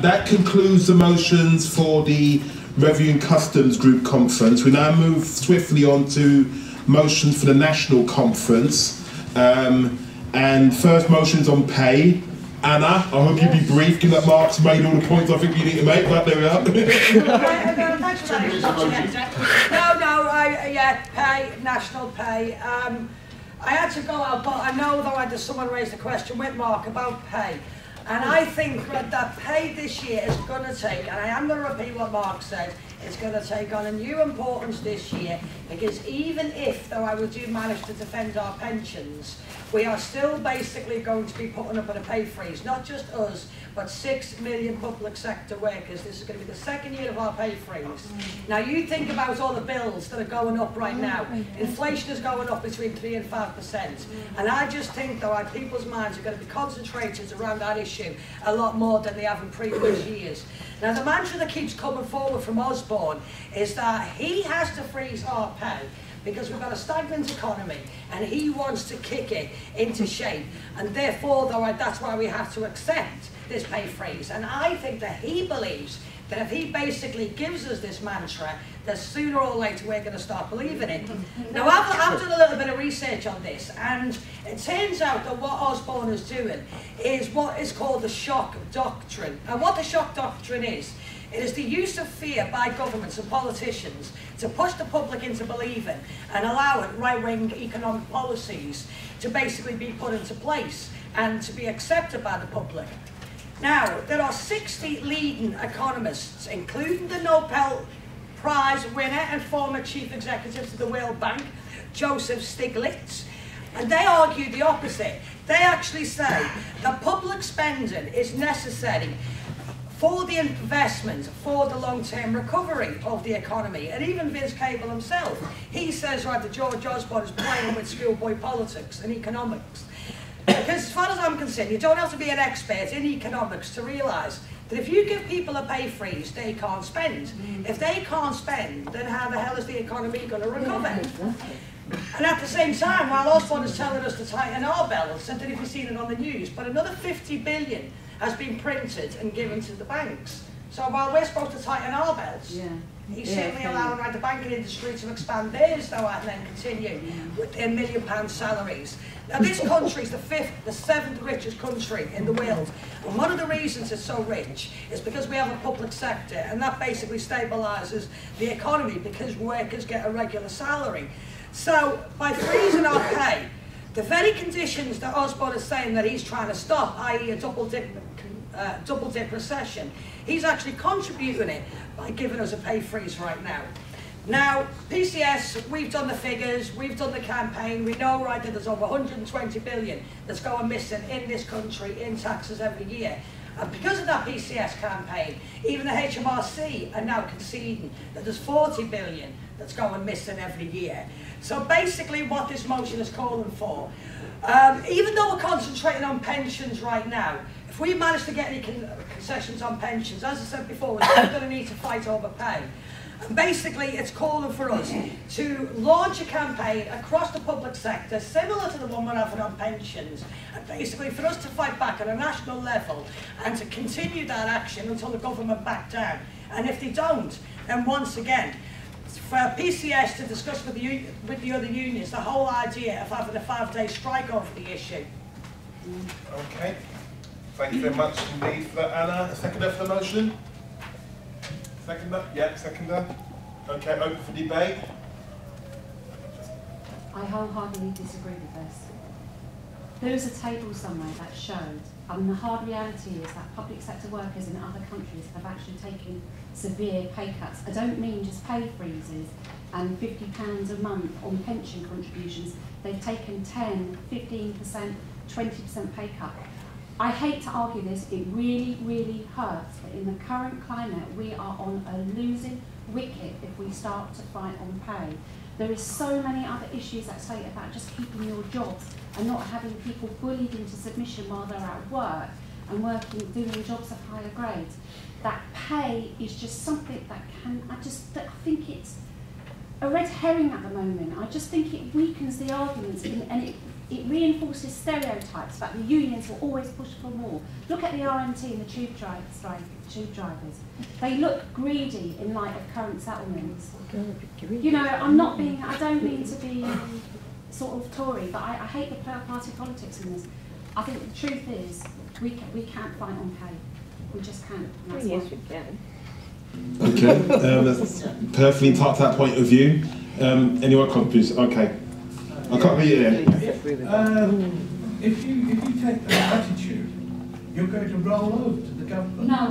that concludes the motions for the Revenue and Customs Group Conference. We now move swiftly on to motions for the National Conference. And first motions on pay. Anna, I hope you'll be brief, given that Mark's made all the points I think you need to make, but there we are. Pay, national pay. I had to go out, but I know though someone raised a question with Mark about pay. And I think that pay this year is going to take, and I am going to repeat what Mark said, it's going to take on a new importance this year, because even if, though we do manage to defend our pensions, we are still basically going to be putting up with a pay freeze, not just us, but 6 million public sector workers. This is going to be the second year of our pay freeze. Now you think about all the bills that are going up right now. Inflation is going up between 3 and 5%. And I just think though our people's minds are going to be concentrated around that issue a lot more than they have in previous years. Now the mantra that keeps coming forward from Osborne is that he has to freeze our pay because we've got a stagnant economy and he wants to kick it into shape. And therefore, though, that's why we have to accept this pay freeze. And I think that he believes that if he basically gives us this mantra, that sooner or later we're going to start believing it. Now, I've done a little bit of research on this, and it turns out that what Osborne is doing is what is called the shock doctrine. And what the shock doctrine is, it is the use of fear by governments and politicians to push the public into believing and allow right-wing economic policies to basically be put into place and to be accepted by the public. Now, there are 60 leading economists, including the Nobel Prize winner and former chief executive of the World Bank, Joseph Stiglitz, and they argue the opposite. They actually say that public spending is necessary for the investment, for the long-term recovery of the economy. And even Vince Cable himself, he says, right, that George Osborne is playing with schoolboy politics and economics. Because as far as I'm concerned, you don't have to be an expert in economics to realise that if you give people a pay freeze, they can't spend. If they can't spend, then how the hell is the economy going to recover? And at the same time, while Osborne is telling us to tighten our belts, and if you've seen it on the news, but another 50 billion has been printed and given to the banks. So while we're supposed to tighten our belts, he's certainly allowing the banking industry to expand theirs, though, and then continue with their £1 million salaries. Now this country is the 7th richest country in the world. And one of the reasons it's so rich is because we have a public sector, and that basically stabilises the economy because workers get a regular salary. So by freezing our pay, the very conditions that Osborne is saying that he's trying to stop, i.e. a double-dip recession, he's actually contributing it by giving us a pay freeze right now. Now, PCS, we've done the figures, we've done the campaign, we know, right, that there's over 120 billion that's going missing in this country in taxes every year. And because of that PCS campaign, even the HMRC are now conceding that there's 40 billion that's going missing every year. So basically what this motion is calling for, even though we're concentrating on pensions right now, if we manage to get any concessions on pensions, as I said before, we're still going to need to fight over pay. And basically it's calling for us to launch a campaign across the public sector similar to the one we're having on pensions, and basically for us to fight back at a national level and to continue that action until the government back down. And if they don't, then once again, for PCS to discuss with the other unions the whole idea of having a 5-day strike over the issue. Okay, thank you very much indeed for that, Anna. A seconder for the motion? Seconder? Yeah, seconder. Okay, open for debate. I wholeheartedly disagree with this. There is a table somewhere that showed, and the hard reality is that public sector workers in other countries have actually taken severe pay cuts. I don't mean just pay freezes and £50 a month on pension contributions. They've taken 10, 15%, 20% pay cut. I hate to argue this, it really, really hurts, but in the current climate, we are on a losing wicket if we start to fight on pay. There is so many other issues at stake about just keeping your jobs and not having people bullied into submission while they're at work and working, doing jobs of higher grades. That pay is just something that I think it's a red herring at the moment. I just think it weakens the arguments and it reinforces stereotypes about the unions will always push for more. Look at the RMT and the tube drivers. They look greedy in light of current settlements. You know, I don't mean to be sort of Tory, but I hate the party politics in this. I think the truth is, we can't fight on pay. We just can't. Yes, we can. Okay, that's perfectly entitled to that point of view. Any more comments? Okay. I can't read it then. If you take that attitude, you're going to roll over to the government. No,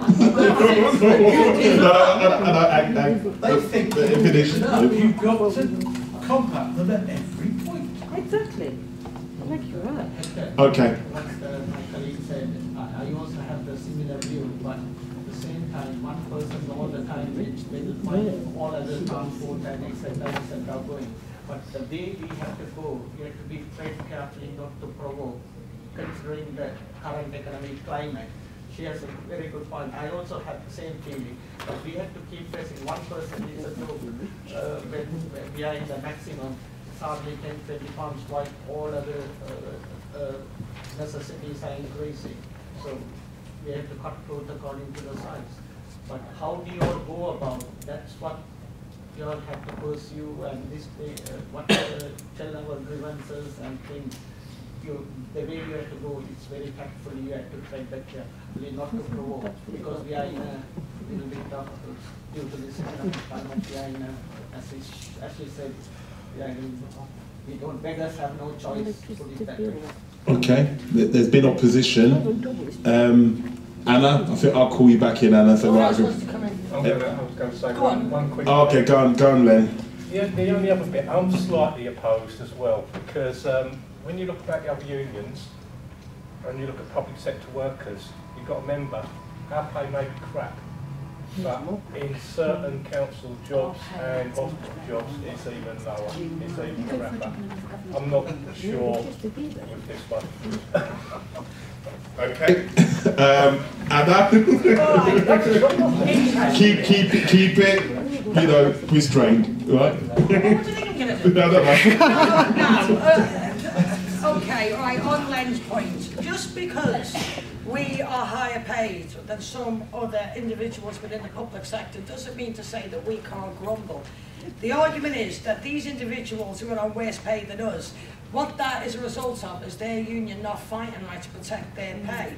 They think you've got to combat them at every point. Exactly. I think you're right. Okay. What my colleague said, I also have the similar view, but at the same time, one person all the time will find all other transport and etc. are going. But the way we have to go, we have to be very careful not to provoke, considering the current economic climate. She has a very good point. I also have the same feeling, but we have to keep facing 1% is a joke when we are in the maximum. Hardly 10-20 pounds, while all other necessities are increasing. So we have to cut through according to the size. But how do you all go about? That's what you all have to pursue and display. Tell our grievances and things. The way you have to go, it's very tactful. You have to try that really not to provoke, because we are in a little bit of due to this economic climate. We are in a, as we said. We don't, beggars have no choice, put it that way. Okay, there's been opposition. Anna, I think I'll call you back in, Anna. So I was going to say one quick thing. Okay, go on, Len. Yeah, the only other bit, I'm slightly opposed as well, because when you look at the other unions, and you look at public sector workers, you've got to remember, our pay may be crap. But in certain council jobs and hospital jobs, it's even lower, it's even crapper. I'm not sure with this one. Okay. Anna, keep it, you know, restrained, right? What do you think I'm going to do? No. Okay, right, on Len's point, just because we are higher paid than some other individuals within the public sector doesn't mean to say that we can't grumble. The argument is that these individuals who are on worse pay than us, what that is a result of is their union not fighting right to protect their pay.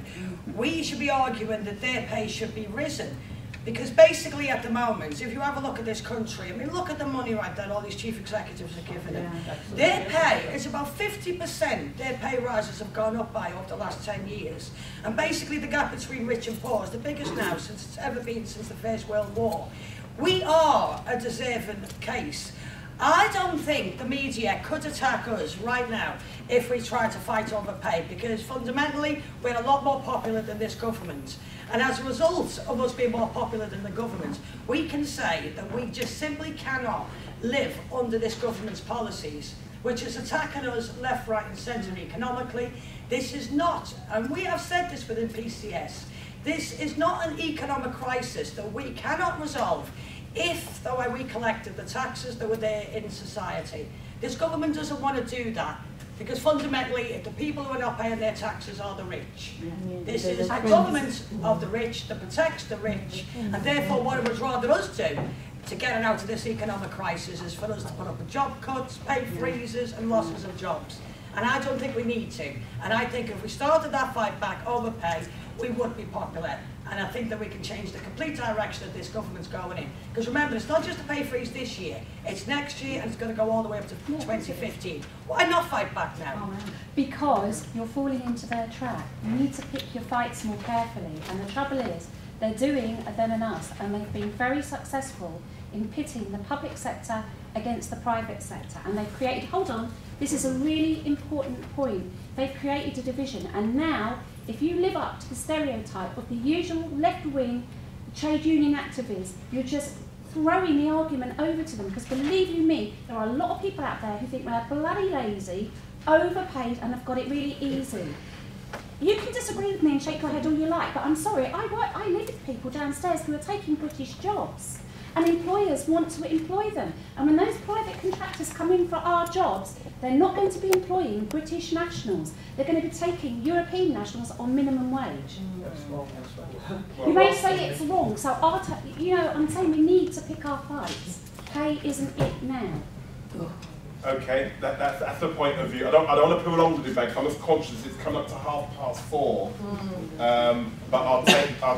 We should be arguing that their pay should be risen. Because basically at the moment, if you have a look at this country, I mean, look at the money right that all these chief executives are giving them. Their pay is about 50%, their pay rises have gone up by over the last 10 years. And basically the gap between rich and poor is the biggest now since it's ever been since the First World War. We are a deserving case. I don't think the media could attack us right now if we try to fight over pay, because fundamentally we're a lot more popular than this government. And as a result of us being more popular than the government, we can say that we just simply cannot live under this government's policies, which is attacking us left, right and centre economically. This is not, and we have said this within PCS, this is not an economic crisis that we cannot resolve if, the way we collected the taxes that were there in society. This government doesn't want to do that, because fundamentally, the people who are not paying their taxes are the rich. This is a government of the rich that protects the rich, and therefore what it would rather us do to get out of this economic crisis is for us to put up with job cuts, pay freezes and losses of jobs. And I don't think we need to. And I think if we started that fight back over pay, we would be popular. And I think that we can change the complete direction that this government's going in. Because remember, it's not just a pay freeze this year, it's next year and it's going to go all the way up to 2015. Why not fight back now? Because you're falling into their trap. You need to pick your fights more carefully. And the trouble is, they're doing a them and us, and they've been very successful in pitting the public sector against the private sector. And they've created, hold on, this is a really important point. They've created a division, and now, if you live up to the stereotype of the usual left-wing trade union activists, you're just throwing the argument over to them. Because believe you me, there are a lot of people out there who think they're bloody lazy, overpaid, and have got it really easy. You can disagree with me and shake your head all you like, but I'm sorry, I live with people downstairs who are taking British jobs, and employers want to employ them. And when those private contractors come in for our jobs, they're not going to be employing British nationals. They're going to be taking European nationals on minimum wage. That's wrong as well. You may say it's wrong, so I'm saying we need to pick our fights. Pay isn't it now. Okay, that's the point of view. I don't want to prolong the debate. I'm just conscious it's come up to 4:30. But I'll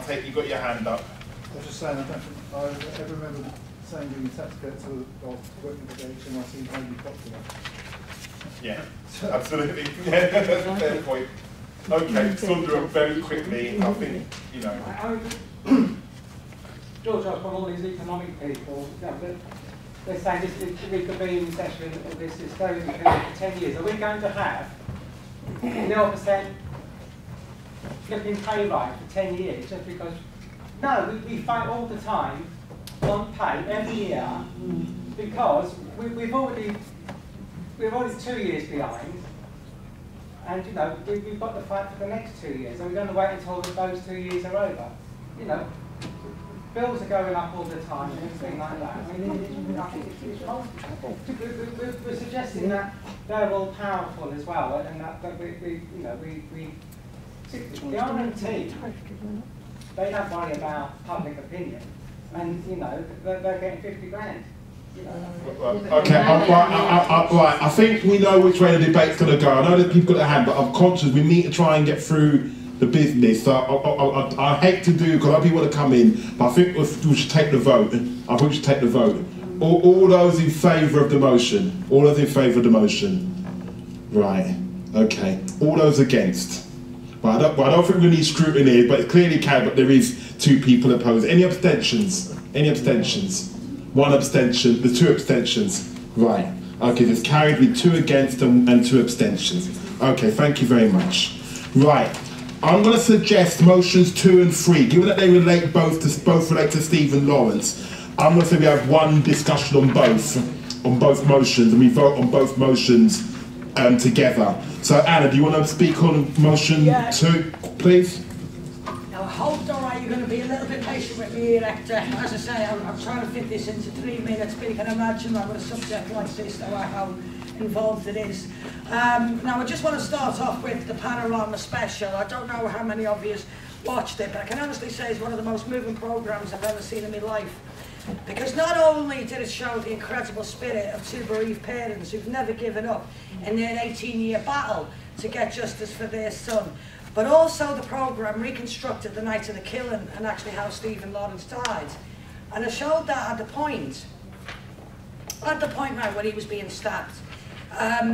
take. You got your hand up. I was just saying, I don't think I ever remember saying during the tax cut to working with the AGM2012 highly popular. Yeah, absolutely. Yeah, that's a fair point. Okay, Sundra, very quickly. I think George, from all these economic people, they're saying this is reconvening session, this is going to be for 10 years. Are we going to have 0% flipping pay rise for 10 years just because? No, we fight all the time on pay every year because we're already 2 years behind, and we've got to fight for the next 2 years. Are we going to wait until those 2 years are over? Bills are going up all the time and everything like that. I mean, I think it's wrong. We're suggesting that they're all powerful as well, and that we the RMT, they don't worry about public opinion, and they're getting 50 grand. Okay, right. I think we know which way the debate's going to go. I know that people got their hand, but I'm conscious we need to try and get through the business. So I hate to do, because other people want to come in, but I think we should take the vote. I think we should take the vote. All those in favour of the motion? All those in favour of the motion? Right, okay. All those against? Well, I don't think we need scrutiny, but it clearly can, but there is 2 people opposed. Any abstentions? Any abstentions? 1 abstention, the 2 abstentions. Right, okay, it's carried with 2 against and 2 abstentions. Okay, thank you very much. Right, I'm going to suggest motions 2 and 3, given that they relate both relate to Stephen Lawrence. I'm going to say we have one discussion on both motions, and we vote on both motions together. So Anna, do you want to speak on motion 2, please? Now I hope, alright, you're going to be a little bit patient with me here, Hector. As I say, I'm trying to fit this into 3 minutes, but you can imagine that with a subject like this, how involved it is. Now I just want to start off with the Panorama Special. I don't know how many of you watched it, but I can honestly say it's one of the most moving programmes I've ever seen in my life. Because not only did it show the incredible spirit of 2 bereaved parents who've never given up in their 18-year battle to get justice for their son, but also the programme reconstructed the night of the killing and actually how Stephen Lawrence died. And it showed that at the point right when he was being stabbed,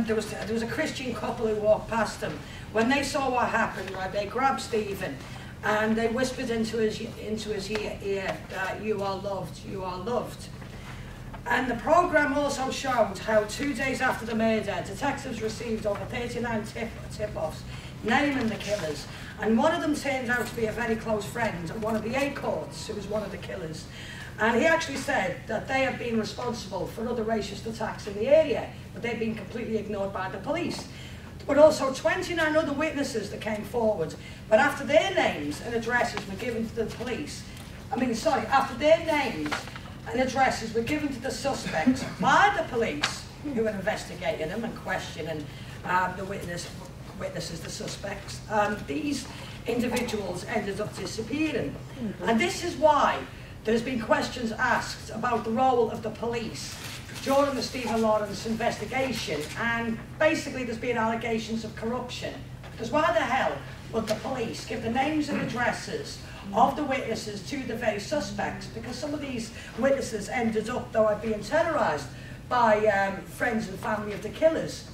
there was a Christian couple who walked past him. When they saw what happened, right, they grabbed Stephen and they whispered into his ear that you are loved, you are loved. And the programme also showed how 2 days after the murder, detectives received over 39 tip-offs naming the killers. And one of them turned out to be a very close friend of one of the A-Courts, who was one of the killers. And he actually said that they had been responsible for other racist attacks in the area, but they'd been completely ignored by the police. But also 29 other witnesses that came forward, but after their names and addresses were given to the police, after their names and addresses were given to the suspects by the police, who were investigating them and questioning the witnesses, the suspects, these individuals ended up disappearing. And this is why there's been questions asked about the role of the police during the Stephen Lawrence investigation, and basically there's been allegations of corruption. Because why the hell would the police give the names and addresses of the witnesses to the very suspects? Because some of these witnesses ended up, though, being terrorised by friends and family of the killers.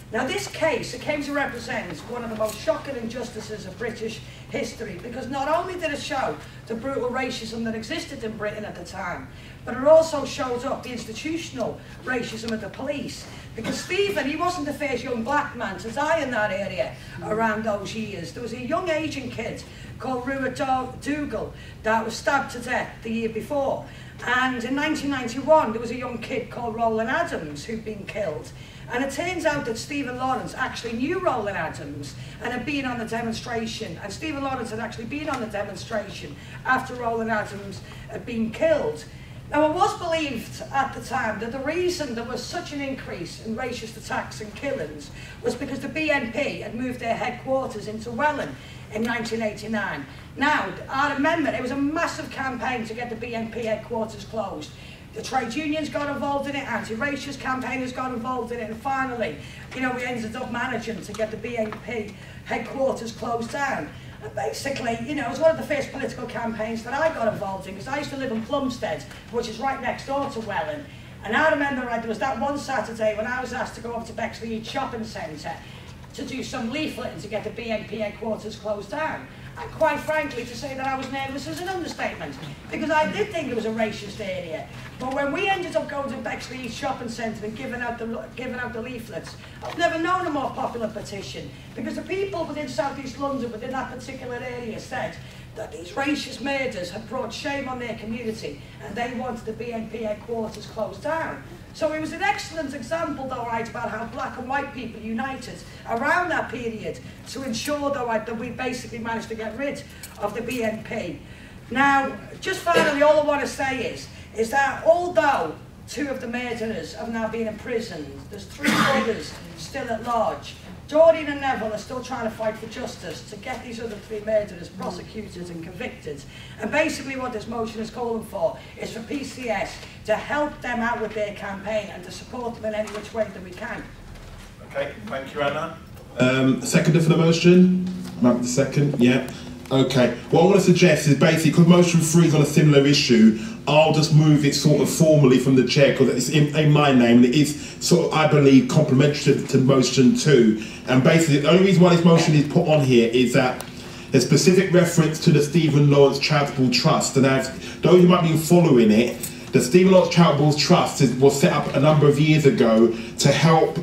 Now this case, it came to represent one of the most shocking injustices of British history, because not only did it show the brutal racism that existed in Britain at the time, but it also showed up the institutional racism of the police. Because Stephen, he wasn't the first young black man to die in that area around those years. There was a young Asian kid called Ruart Dougal that was stabbed to death the year before. And in 1991, there was a young kid called Roland Adams who'd been killed. And it turns out that Stephen Lawrence actually knew Roland Adams and had been on the demonstration. And Stephen Lawrence had actually been on the demonstration after Roland Adams had been killed. Now, it was believed at the time that the reason there was such an increase in racist attacks and killings was because the BNP had moved their headquarters into Welling in 1989. Now, I remember it was a massive campaign to get the BNP headquarters closed. The trade unions got involved in it, anti-racist campaigners got involved in it, and finally, you know, we ended up managing to get the BNP headquarters closed down. And basically, you know, it was one of the first political campaigns that I got involved in, because I used to live in Plumstead, which is right next door to Welling. And I remember there was that one Saturday when I was asked to go over to Bexley Shopping Centre to do some leafleting to get the BNP headquarters closed down. And quite frankly, to say that I was nervous is an understatement, because I did think it was a racist area. But when we ended up going to Bexley Shopping Centre and giving out the leaflets, I've never known a more popular petition, because the people within South East London, within that particular area, said that these racist murders had brought shame on their community, and they wanted the BNP headquarters closed down. So it was an excellent example, though, right, about how black and white people united around that period to ensure, though, right, that we basically managed to get rid of the BNP. Now, just finally, all I want to say is that although 2 of the murderers have now been imprisoned, there's 3 others still at large. Dorian and Neville are still trying to fight for justice to get these other 3 murderers prosecuted and convicted. And basically what this motion is calling for is for PCS to help them out with their campaign and to support them in any which way that we can. Okay, thank you, Anna. Seconder for the motion? I'm happy to second, yeah. Okay, what I want to suggest is basically, because motion 3 is on a similar issue, I'll just move it sort of formally from the chair, because it's in my name, and it is sort of, I believe, complementary to motion 2. And basically, the only reason why this motion is put on here is that there's specific reference to the Stephen Lawrence Charitable Trust, and as those who might be following it, the Stephen Lawrence Charitable Trust was set up a number of years ago to help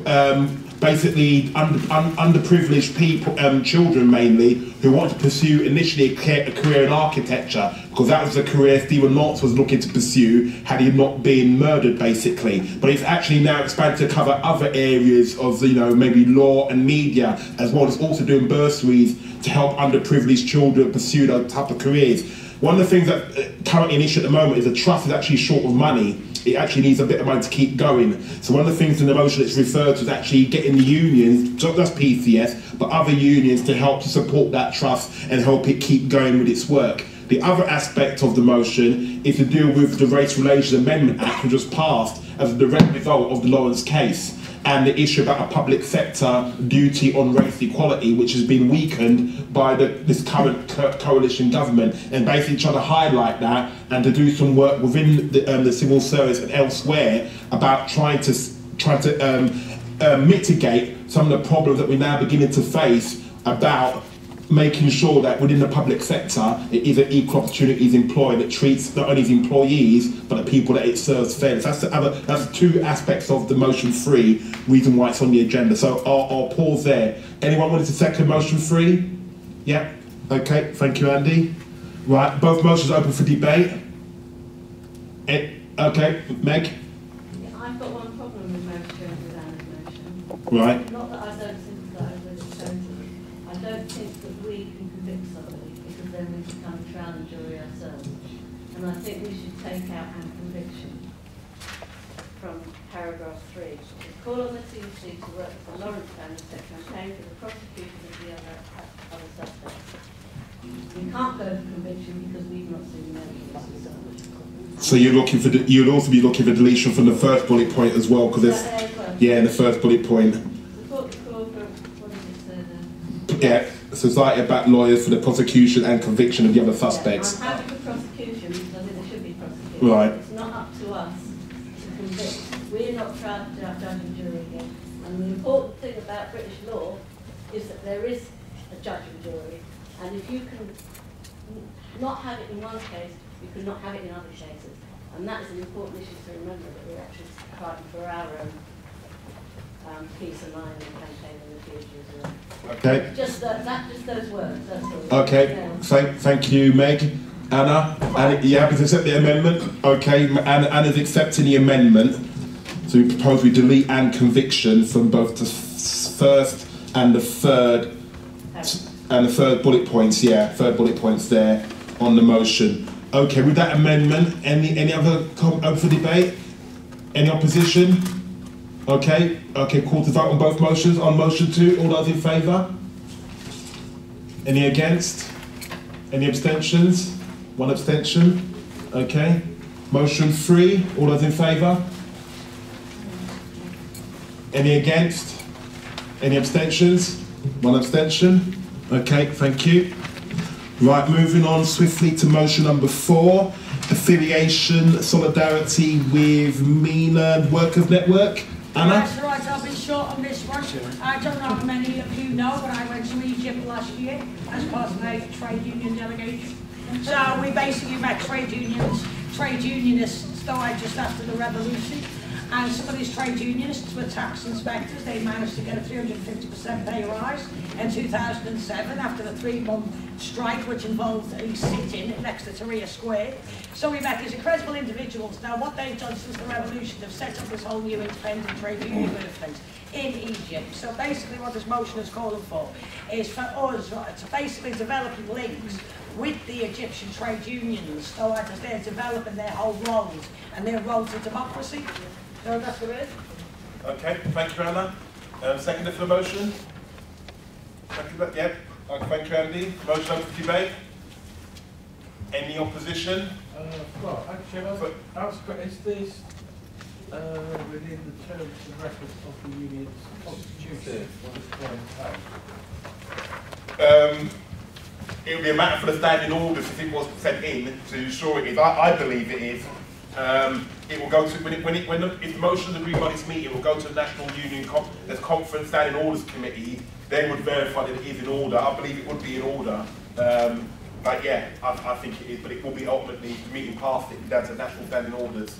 basically underprivileged people, children mainly, who want to pursue initially a career in architecture, because that was the career Stephen Lawrence was looking to pursue had he not been murdered, basically. But it's actually now expanded to cover other areas of, you know, maybe law and media, as well as also doing bursaries to help underprivileged children pursue those type of careers. One of the things that currently an issue at the moment is the trust is actually short of money. It actually needs a bit of money to keep going. So one of the things in the motion that's referred to is actually getting the unions, not just PCS, but other unions to help to support that trust and help it keep going with its work. The other aspect of the motion is to deal with the Race Relations Amendment Act, which was passed as a direct result of the Lawrence case, and the issue about a public sector duty on race equality, which has been weakened by this current coalition government, and basically trying to highlight that and to do some work within the civil service and elsewhere about trying to mitigate some of the problems that we're now beginning to face about making sure that within the public sector it is an equal opportunities employer that treats not only its employees but the people that it serves fairly. So that's 2 aspects of the motion 3, reason why it's on the agenda. So I'll pause there. Anyone wanted to second motion 3? Yeah? Okay, thank you, Andy. Right, both motions open for debate. Okay, Meg? Yeah, I've got one problem with Anna's motion. Right. Not that I don't sympathise with it totally. I don't think that we can convict somebody, because then we become trial and jury ourselves. And I think we should take out "and conviction" from paragraph 3. Call on the TUC to work with the Lawrence family to campaign for the prosecution of the other suspects. We can't go for conviction because we've not seen the evidence. So you're looking for you'd also be looking for deletion from the first bullet point as well, because there's yeah, in the first bullet point. Support the call for what is it? Yeah, society-backed lawyers for the prosecution and conviction of the other suspects. I'm happy for prosecution because I think there should be prosecution. Right. It's not up to us to convict. We're not trial, judge and jury again. And the important thing about British law is that there is a judge and jury. And if you can not have it in one case, you can not have it in other cases. And that is an important issue to remember, that we're actually fighting for our own peace of mind and campaign in the future as well. Okay. Just just those words, that's all. Okay, thank you, Meg. Anna, you happy to accept the amendment? Okay, Anna's accepting the amendment. So we propose we delete "and conviction" from both the first and the third bullet points. Yeah, third bullet points there on the motion. Okay, with that amendment, any other open for debate? Any opposition? Okay, call to vote on both motions. On motion 2, all those in favour? Any against? Any abstentions? 1 abstention. Okay. Motion 3, all those in favour? Any against? Any abstentions? 1 abstention. Okay, thank you. Right, moving on swiftly to motion number 4, affiliation, solidarity with MENA Workers Network. Anna? That's right, I'll be short on this one. I don't know how many of you know, but I went to Egypt last year as part of a trade union delegation. So we basically met trade unionists, though just after the revolution. And some of these trade unionists were tax inspectors. They managed to get a 350% pay rise in 2007 after the 3-month strike, which involved a sit-in next to Tahrir Square. So we met these incredible individuals. Now, what they've done since the revolution, they've set up this whole new independent trade union movement in Egypt. So basically what this motion is calling for is for us to basically develop links with the Egyptian trade unions, so as they're developing their whole roles and their role to democracy. So that's what it is. Okay, thank you, Anna. Seconder for the motion? Thank you, yep. Thank you, Andy. Motion open for debate. Any opposition? Well, actually, is this within the terms and records of the union's constitution? It would be a matter for the standing orders if it was sent in to ensure it is. I believe it is. It will go to if the motion is agreed by this meeting, it will go to the National Union Conference Standing Orders Committee. They would verify that it is in order. I believe it would be in order. But yeah, I think it is. But it will be ultimately, if the meeting passed it, down to the National Standing Orders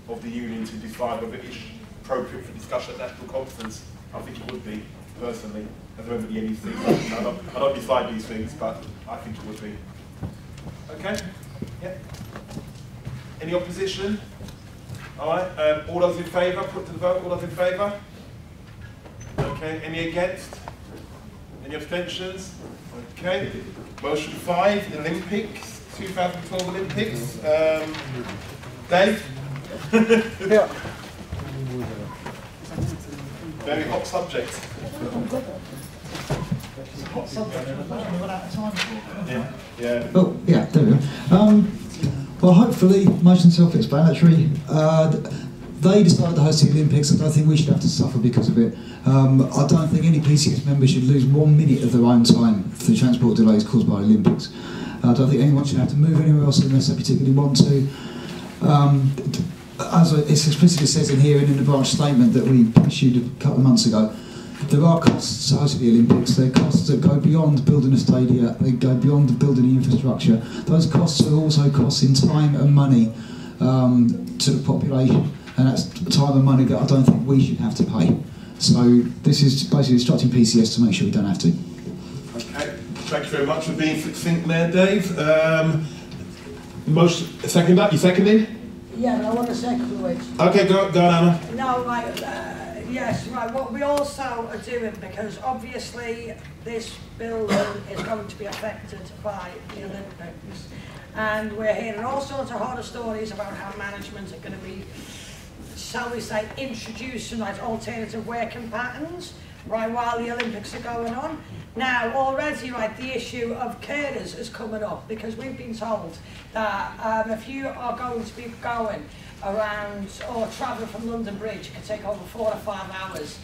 of the Union to decide whether it is appropriate for discussion at National Conference. I think it would be, personally, as a member of the NEC. I don't decide these things, but I think it would be. Okay? Yeah. Any opposition? All right. All those in favour, put to the vote. All those in favour? Okay. Any against? Any abstentions? Okay. Motion 5, Olympics, 2012 Olympics. Dave? Yeah. Very hot subject. Hot subject. We've run out of time for. Yeah. Yeah. Oh, yeah, there we go. Well, hopefully, motion self-explanatory. They decided to host the Olympics. I don't think we should have to suffer because of it. I don't think any PCS member should lose 1 minute of their own time for the transport delays caused by the Olympics. I don't think anyone should have to move anywhere else unless they particularly want to. As it explicitly says in here and in the branch statement that we issued a couple of months ago, there are costs to host the Olympics. There are costs that go beyond building a stadium, they go beyond building the infrastructure. Those costs are also costs in time and money to the population, and that's time and money that I don't think we should have to pay. So this is basically instructing PCS to make sure we don't have to. Okay, thank you very much for being succinct there, Dave. Second up, you seconding? Yeah, but I want to second which. Okay, go on, Anna. No, right, yes, right. What we also are doing, because obviously this building is going to be affected by the Olympics, and we're hearing all sorts of horror stories about how management are going to be, shall we say, introducing like alternative working patterns, right, while the Olympics are going on. Now, already, right, the issue of carers is coming up, because we've been told that if you are going to be going around or travelling from London Bridge, it can take over 4 or 5 hours,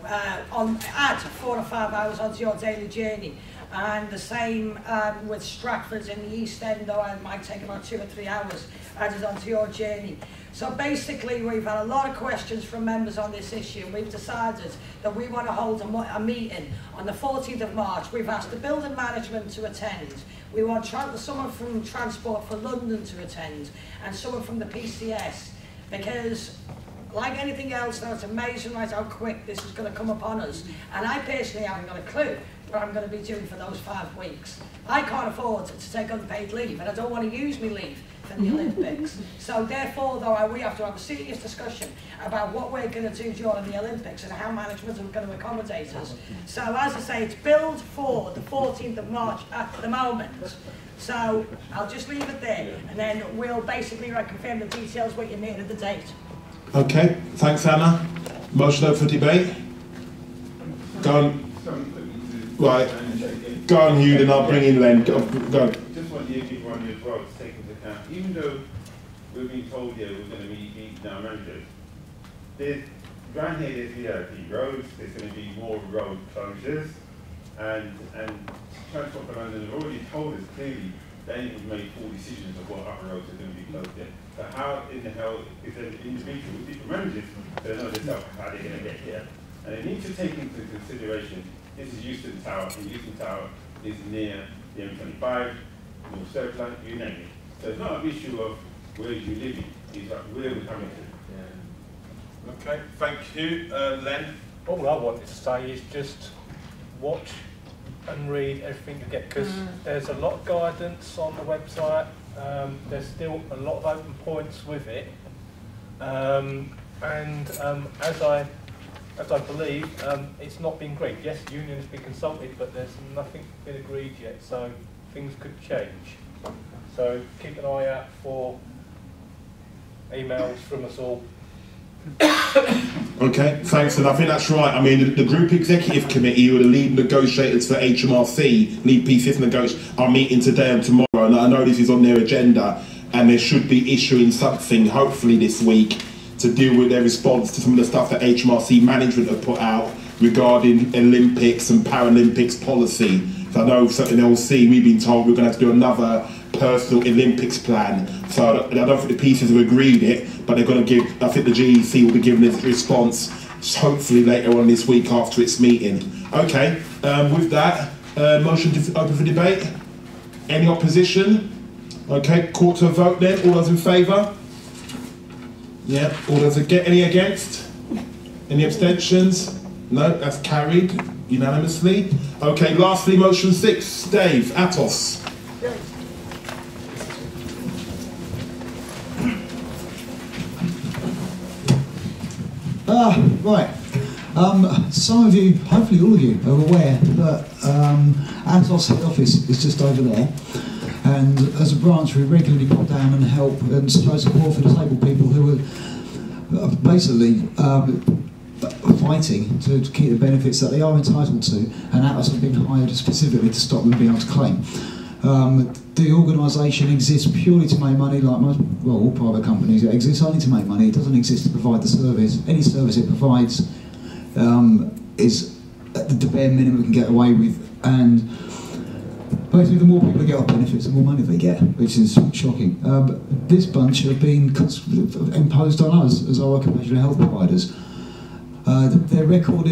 add 4 or 5 hours onto your daily journey. And the same with Stratford in the East End, though it might take about 2 or 3 hours added onto your journey. So basically, we've had a lot of questions from members on this issue, and we've decided that we want to hold a meeting on the 14th of March. We've asked the building management to attend. We want someone from Transport for London to attend, and someone from the PCS, because like anything else, though, it's amazing right how quick this is going to come upon us. And I personally haven't got a clue what I'm going to be doing for those 5 weeks. I can't afford to take unpaid leave, and I don't want to use my leave for the Olympics. So therefore, though, we have to have a serious discussion about what we're going to do during the Olympics and how management are going to accommodate us. So as I say, it's billed for the 14th of March at the moment. So I'll just leave it there, and then we'll basically confirm the details with you near the date. Okay, thanks Anna. Motion over for debate. Go on. Right. Go on, Hugh, and I'll bring in Len. Go. Just want the AG1 as well to take into account, even though we're being told here we're going to be meeting our managers, around here there's VIP roads, there's going to be more road closures, and Transport for London have already told us clearly they ain't made full decisions of what other roads are going to be closed yet. So how in the hell is an individual with different managers they know themselves how they're going to get here? And they need to take into consideration this is Euston Tower, and Euston Tower is near the M25, North Circular, you name it. So it's not an issue of where you're living, it's like where we're coming to. Okay, thank you. Len? All I wanted to say is just watch and read everything you get, because there's a lot of guidance on the website, there's still a lot of open points with it, as I believe, it's not been agreed. Yes, the union has been consulted, but there's nothing been agreed yet, so things could change. So keep an eye out for emails from us all. Okay, thanks, and I think that's right. I mean, the Group Executive Committee, who are the lead negotiators for HMRC, lead PCF negotiators, are meeting today and tomorrow, and I know this is on their agenda, and they should be issuing something, hopefully this week, to deal with their response to some of the stuff that HMRC management have put out regarding Olympics and Paralympics policy. So I know something they'll see, we've been told we're going to have to do another personal Olympics plan. So I don't think the pieces have agreed it, but they're going to give, I think the GEC will be giving its response hopefully later on this week after its meeting. Okay, with that, motion to open for debate. Any opposition? Okay, call to a vote then. All those in favour? Yeah, all those any against? Any abstentions? No, that's carried unanimously. Okay, lastly, motion 6. Dave, Atos. Right. Some of you, hopefully all of you, are aware that Atos head office is just over there. And as a branch, we regularly pop down and help and show support for disabled people who are basically fighting to keep the benefits that they are entitled to, and Atos have been hired specifically to stop them being able to claim. The organisation exists purely to make money, like most, well, all private companies. It exists only to make money. It doesn't exist to provide the service. Any service it provides is the bare minimum it can get away with, and basically the more people get off benefits, the more money they get, which is shocking. This bunch have been imposed on us as our occupational health providers. Their record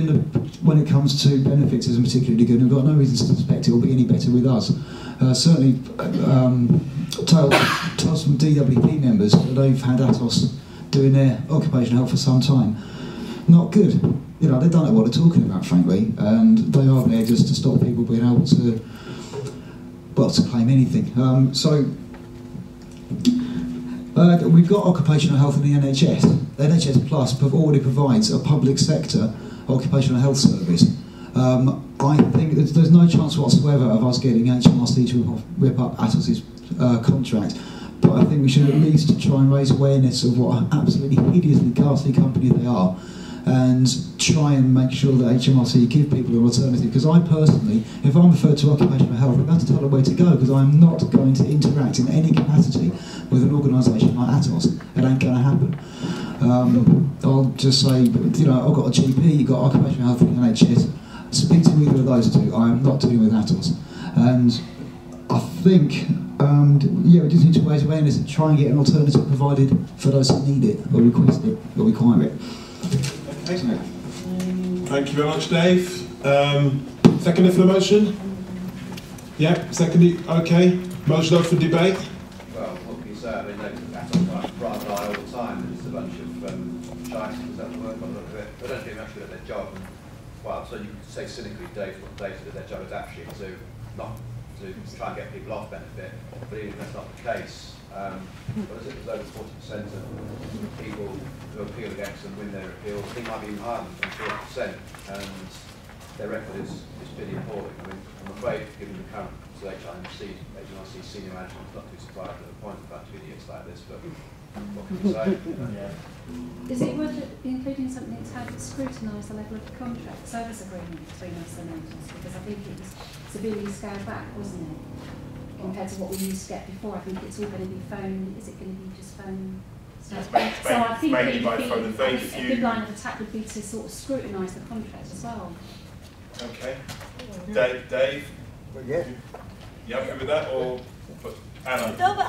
when it comes to benefits isn't particularly good, and we've got no reason to suspect it will be any better with us. Certainly, tales from DWP members that they've had Atos doing their occupational health for some time. Not good. You know, they don't know what they're talking about, frankly, and they are there just to stop people being able to, well, to claim anything. We've got occupational health in the NHS. The NHS Plus already provides a public sector occupational health service. I think there's no chance whatsoever of us getting HMRC to rip up Atos's contract, but I think we should at least try and raise awareness of what an absolutely hideously ghastly company they are, and try and make sure that HMRC give people an alternative. Because I personally, if I'm referred to occupational health, I'm going to tell them where to go, because I'm not going to interact in any capacity with an organisation like Atos. It ain't going to happen. I'll just say, you know, I've got a GP, you've got occupational health in the NHS. Speak to either of those two. I am not dealing with Atos. And I think, yeah, we just need to raise awareness and try and get an alternative provided for those who need it, or request it, or require it. Okay. Thank you very much, Dave. Seconder for the motion? Yeah, seconded. Okay. Motion up for debate. Well, what can you say? I mean, Atos like private eye all the time, and just a bunch of shysters that work on it. They don't do much good at their job. Well, so you could say cynically, Dave, what they do, their job is actually to try and get people off benefit. But even if that's not the case, But as it was over 40% of people who appeal against them win their appeal, I think might be even higher than 40%, and their record is pretty appalling. I mean, I'm afraid, given the current HMRC senior management, I'm not too surprised at the point of bunch of idiots like this, but what can you say? Is it worth including something to help scrutinise the level of the contract service agreement between us and Angels? Because I think it was severely scaled back, wasn't it? Compared to what we used to get before. I think it's all going to be phone. Is it going to be just phone? So I think mainly by phone and very a good line of attack would be to sort of scrutinise the contract as well. Okay. Dave? Well, yeah. You happy with that, or Anna? No, but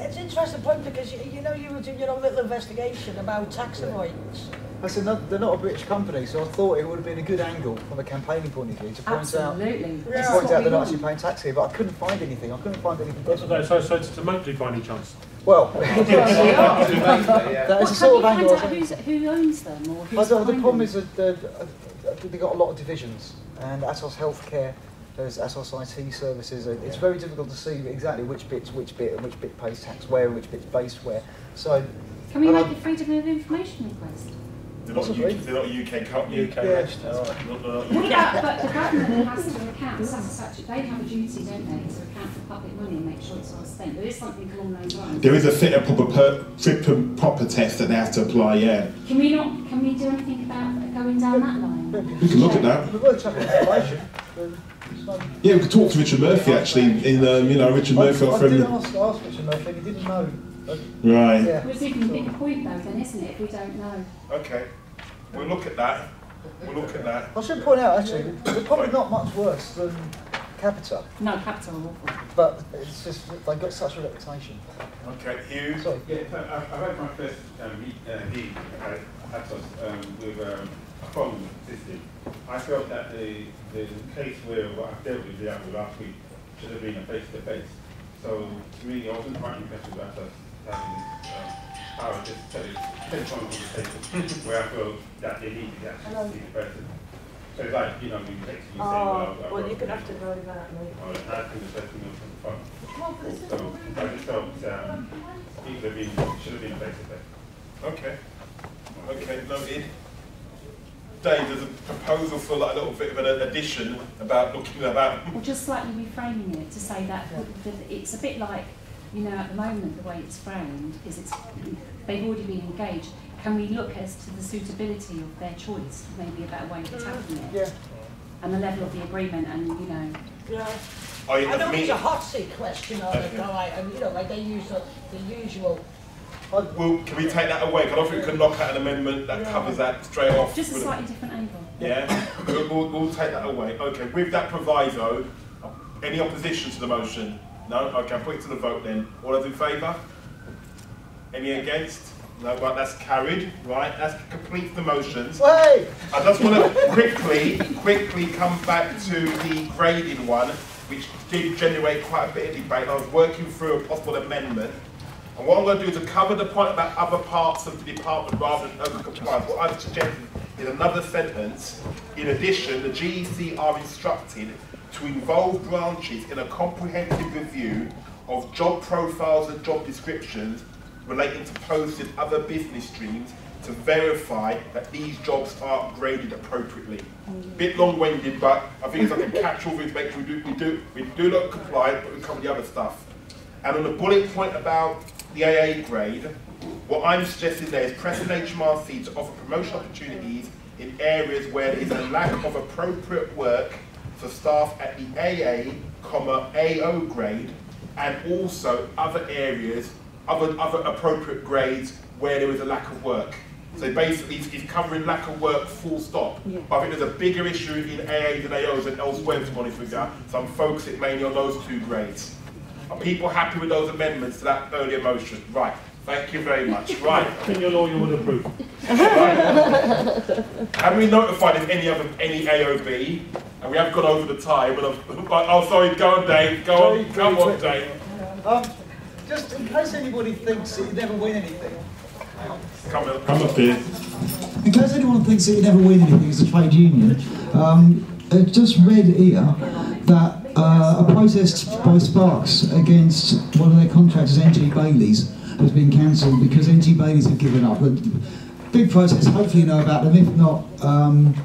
it's an interesting point because you know you were doing your own little investigation about tax avoidance. I said, no, they're not a British company, so I thought it would have been a good angle from a campaigning point of view to point out they're not actually paying tax here, but I couldn't find anything. I couldn't find anything. So it's a monthly by any chance? Well, that is a sort of angle. Who owns them? Or who's the problem is that they've got a lot of divisions, and Atos Healthcare, there's Atos IT services. It's very difficult to see exactly which bit's which bit and which bit pays tax where and which bit's based where. So, can we make a freedom of information request? They're not a UK company. UK registered. What about, but the government has to account, they have a duty, don't they, to account for public money and make sure it's well spent. There is something along those lines. There is a fit and proper test that they have to apply, yeah. Can we do anything about going down that line? We can look at that. We've got to check information. Yeah, we could talk to Richard Murphy actually. Richard Murphy. I did ask Richard Murphy, he didn't know. Right. Yeah. It's even a bigger point though, then, isn't it? If we don't know. Okay. We'll look at that. I should point out actually, they're probably not much worse than Capita. No, Capita are awful. But it's just they've got such a reputation. Okay, Hugh. Sorry. Yeah, so I've had my first gig at Atos with a phone system. I felt that the case where what I dealt with the apple last week should have been a face-to-face. So really, I wasn't quite impressed with Atos having this power just telephone conversation where I feel that they need to actually see the person. So it's like, you text me saying, well, you're going to have to know that, mate. I think the person on the phone. So I just felt it should have been face-to-face. Okay, noted. Dave, there's a proposal for like a little bit of an addition about looking about. Or just slightly reframing it to say that it's a bit like, at the moment the way it's framed is they've already been engaged. Can we look as to the suitability of their choice? Maybe a better way of tackling it. Yeah. And the level of the agreement, and Yeah. I know it's a hot seat question on it, right? And like they use the usual. Well, can we take that away? Because I don't think we can knock out an amendment that covers that straight off. Just a slightly different angle. Yeah, we'll take that away. Okay, with that proviso, any opposition to the motion? No? Okay, I'll put it to the vote then. All those in favour? Any against? No, right, that's carried. Right, that's completes the motions. Hey! I just want to quickly come back to the grading one, which did generate quite a bit of debate. I was working through a possible amendment. And what I'm going to do is to cover the point about other parts of the department rather than over-compliance. What I've suggested is another sentence. In addition, the GEC are instructed to involve branches in a comprehensive review of job profiles and job descriptions relating to posted other business streams to verify that these jobs are graded appropriately. Bit long-winded, but I think it's like a catch-all thing to make sure we do not comply, but we cover the other stuff. And on the bullet point about the AA grade, what I'm suggesting there is pressing HMRC to offer promotion opportunities in areas where there is a lack of appropriate work for staff at the AA, AO grade, and also other areas, other appropriate grades where there is a lack of work. So basically, it's covering lack of work, full stop. Yeah. But I think there's a bigger issue in AAs and AOs and elsewhere, to be honest with you. So I'm focusing mainly on those two grades. Are people happy with those amendments to that earlier motion? Right. Thank you very much. Right. Then your lawyer would approve. Right. Have we notified of any AOB? And we have gone over the time. And oh, sorry. Go on, Dave. Go on, Dave. Just in case anybody thinks that you never win anything. Come up here. In case anyone thinks that you never win anything as a trade union, I just read here that a protest by Sparks against one of their contractors, NG Bailey's, has been cancelled because NG Bailey's have given up. Big protest, hopefully you know about them, if not...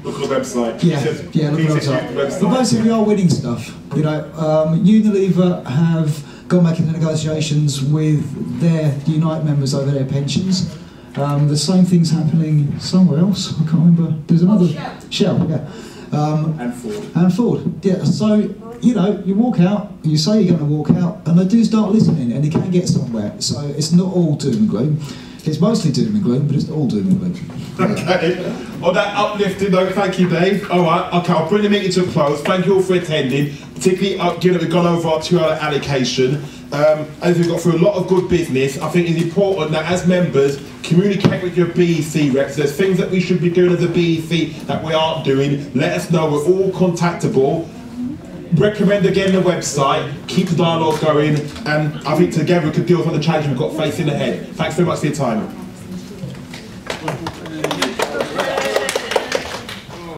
look at the website. Yeah, look at the website. But basically we are winning stuff. You know, Unilever have gone back into negotiations with their Unite members over their pensions. The same thing's happening somewhere else, I can't remember. There's another... Shell, yeah. And Ford. And Ford, yeah. So, you know, you walk out, you say you're going to walk out, and they do start listening, and you can get somewhere. So it's not all doom and gloom. It's mostly doom and gloom, but it's not all doom and gloom. Okay. On that uplifting note, thank you, Dave. All right, okay, I'll bring the meeting to a close. Thank you all for attending, particularly given that we've gone over our 2 hour allocation. I think we've got through a lot of good business. I think it's important that as members, communicate with your BEC reps. There's things that we should be doing as a BEC that we aren't doing. Let us know, we're all contactable. Recommend again the website, keep the dialogue going, and I think together we could deal with the challenges we've got facing ahead. Thanks very much for your time.